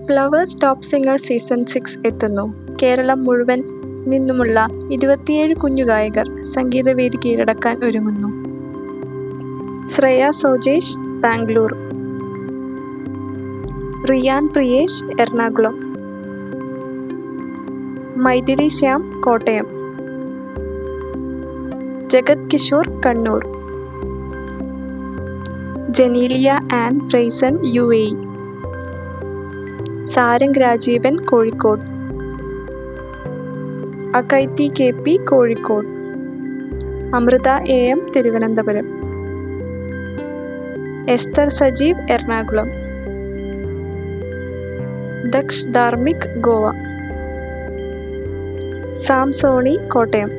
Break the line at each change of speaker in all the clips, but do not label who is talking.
Flowers top singer season 6 എത്തുന്നു. കേരളം മുഴുവൻ നിന്നുമുള്ള 27 കുഞ്ഞു ഗായകർ സംഗീതവേദി കീഴടക്കാൻ ഒരുങ്ങുന്നു. Shreya Sojesh Bangalore, Riyan Priyesh Ernakulam, Maithili Shyam Kottayam, Jagath Kishore Kannur, Genelia Ann Pryson UAE, Sarang Rajeevan Kozhikode, Akaithi KP Kozhikode, Amrutha AM Thiruvananthapuram, Esther Sajeev Ernakulam, Daksh Dharmik Goa, Sam Sony Kottayam,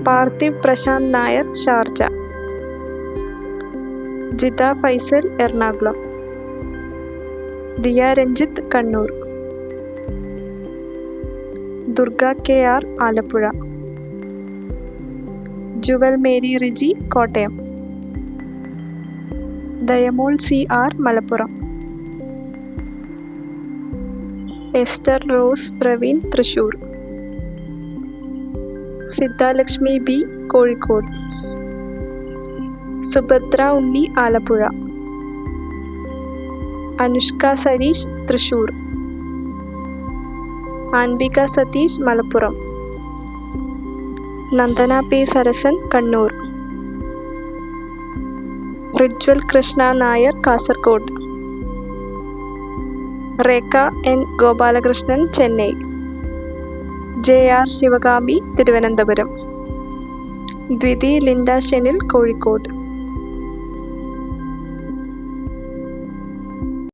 Parthiv Prashanth Nair Sharjah, Jitha Faisal Ernakulam, Diya Ranjith Kannur, Durga KR Alappuzha, Jewel Mary Riji Kottayam, Dayamol CR Malappuram, Esther Rose Praveen Thrissur, Siddhalakshmi B Kozhikode, Subhadra Unni Alappuzha, Anushka Sareesh Thrissur, Anbika Satheesh Malappuram, Nandana P Sarasan Kannur, Rijwal Krishna Nair Kasaragod, Rekha N Gopalakrishnan Chennai, JR Sivakami Thiruvananthapuram, Dwithi Linda Shenil Kozhikode.